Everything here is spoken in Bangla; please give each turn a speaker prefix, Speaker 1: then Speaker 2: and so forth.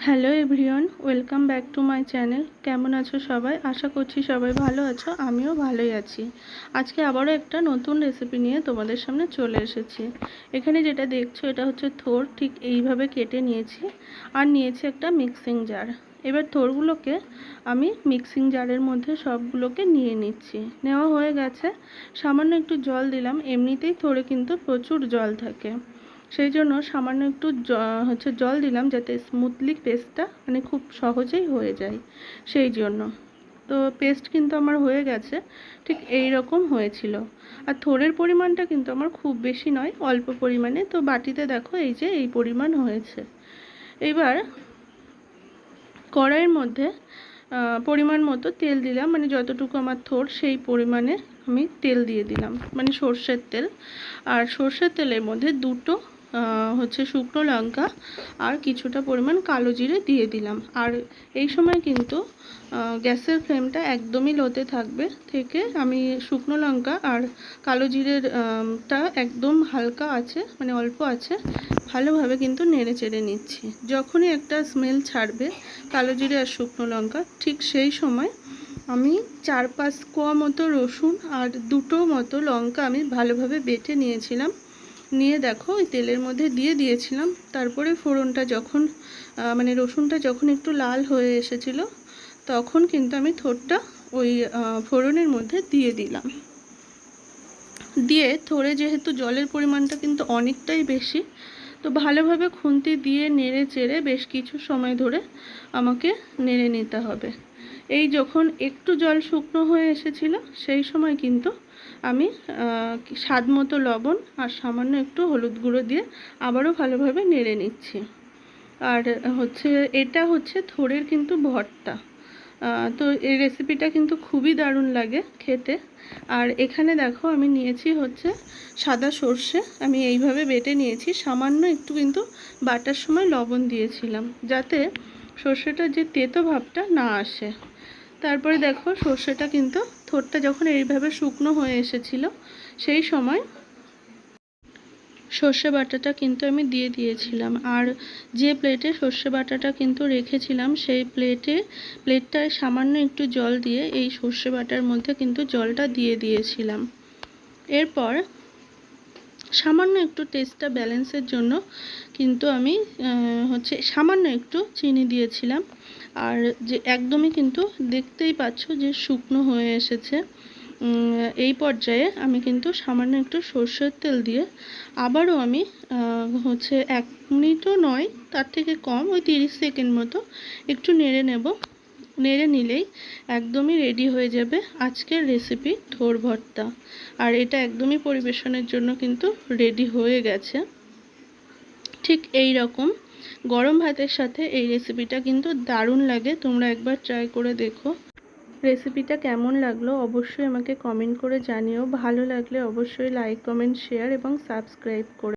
Speaker 1: Hello everyone, welcome back to my channel. কেমন আছো সবাই? আশা করছি সবাই ভালো আছো, আমিও ভালোই আছি। আজকে আবারও একটা নতুন রেসিপি নিয়ে তোমাদের সামনে চলে এসেছি। এখানে যেটা দেখছো এটা হচ্ছে থোর, ঠিক এইভাবে কেটে নিয়েছি। আর নিয়েছি একটা মিক্সিং জার। এবার থোরগুলোকে আমি মিক্সিং জারের মধ্যে সবগুলোকে নিয়ে নিচ্ছি। নেওয়া হয়ে গেছে, সামান্য একটু জল দিলাম। এমনিতেই থোরে কিন্তু প্রচুর জল থাকে, সেই জন্য সামান্য একটু জল দিলাম যাতে স্মুথলি পেস্টটা খুব সহজেই হয়ে যায়, সেই জন্য। তো পেস্ট কিন্তু আমার হয়ে গেছে, ঠিক এই রকম হয়েছিল। আর থোড়ের পরিমাণটা কিন্তু আমার খুব বেশি নয়, অল্প পরিমাণে। তো বাটিতে দেখো এই যে এই পরিমাণ হয়েছে। এবার কড়াইয়ের মধ্যে পরিমাণ মতো তেল দিলাম, যতটুকু আমার থোড় সেই পরিমাণে আমি তেল দিয়ে দিলাম, সর্ষের তেল। আর সর্ষের তেলের মধ্যে দুটো শুকনো লঙ্কা আর কিছুটা পরিমাণ কালো জিরে দিয়ে দিলাম। আর এই সময় কিন্তু গ্যাসের ফ্লেমটা একদমই লোতে থাকবে, থেকে আমি শুকনো লঙ্কা আর কালো জিরের টা একদম হালকা আছে, অল্প আছে, ভালোভাবে কিন্তু নেড়ে চেড়ে নিচ্ছি। যখনই একটা স্মেল ছাড়বে কালো জিরে আর শুকনো লঙ্কা, ঠিক সেই সময় আমি 4-5 কোয়া মতো রসুন আর দুটো মতো লঙ্কা আমি ভালোভাবে বেটে নিয়েছিলাম। নিয়ে দেখো ওই তেলের মধ্যে দিয়ে দিয়েছিলাম। তারপরে ফোড়নটা যখন রসুনটা যখন একটু লাল হয়ে এসেছিল, তখন কিন্তু আমি থোড়টা ওই ফোড়নের মধ্যে দিয়ে দিলাম। দিয়ে থোড়ে যেহেতু জলের পরিমাণটা কিন্তু অনেকটাই বেশি, তো ভালোভাবে খুন্তি দিয়ে নেড়ে চেড়ে বেশ কিছু সময় ধরে আমাকে নেড়ে নিতে হবে। এই যখন একটু জল শুকনো হয়ে এসেছিল, সেই সময় কিন্তু আমি স্বাদ মতো লবণ আর সামান্য একটু হলুদ গুঁড়ো দিয়ে আবারও ভালোভাবে নেড়ে নিচ্ছি। আর এটা হচ্ছে থোড়ের কিন্তু ভর্তা। তো এই রেসিপিটা কিন্তু খুবই দারুণ লাগে খেতে। আর এখানে দেখো আমি নিয়েছি সাদা সর্ষে, আমি এইভাবে বেটে নিয়েছি। সামান্য একটু কিন্তু বাটার সময় লবণ দিয়েছিলাম, যাতে সর্ষেটার যে তেতো ভাবটা না আসে। তারপরে দেখো সর্ষেটা কিন্তু থোড়টা যখন এইভাবে শুকনো হয়ে এসেছিল, সেই সময় সর্ষে বাটাটা কিন্তু আমি দিয়ে দিয়েছিলাম। আর যে প্লেটে সর্ষে বাটাটা কিন্তু রেখেছিলাম, সেই প্লেটটায় সামান্য একটু জল দিয়ে এই সর্ষে বাটার মধ্যে কিন্তু জলটা দিয়ে দিয়েছিলাম। এরপর সামান্য একটু টেস্টটা ব্যালেন্সের জন্য কিন্তু আমি সামান্য একটু চিনি দিয়েছিলাম। আর যে একদমই কিন্তু দেখতেই পাচ্ছ যে শুকনো হয়ে এসেছে, এই পর্যায়ে আমি কিন্তু সামান্য একটু সর্ষের তেল দিয়ে আবারও আমি 1 মিনিটও নয়, তার থেকে কম, ওই 30 সেকেন্ড মতো একটু নেড়ে নেব। নেড়ে নিলেই একদমই রেডি হয়ে যাবে আজকের রেসিপি থোড় ভর্তা। আর এটা একদমই পরিবেশনের জন্য কিন্তু রেডি হয়ে গেছে। ঠিক এই রকম গরম ভাতের সাথে এই রেসিপিটা কিন্তু দারুণ লাগে, তোমরা একবার ট্রাই করে দেখো। রেসিপিটা কেমন লাগলো অবশ্যই আমাকে কমেন্ট করে জানিও। ভালো লাগলে অবশ্যই লাইক, কমেন্ট, শেয়ার এবং সাবস্ক্রাইব করে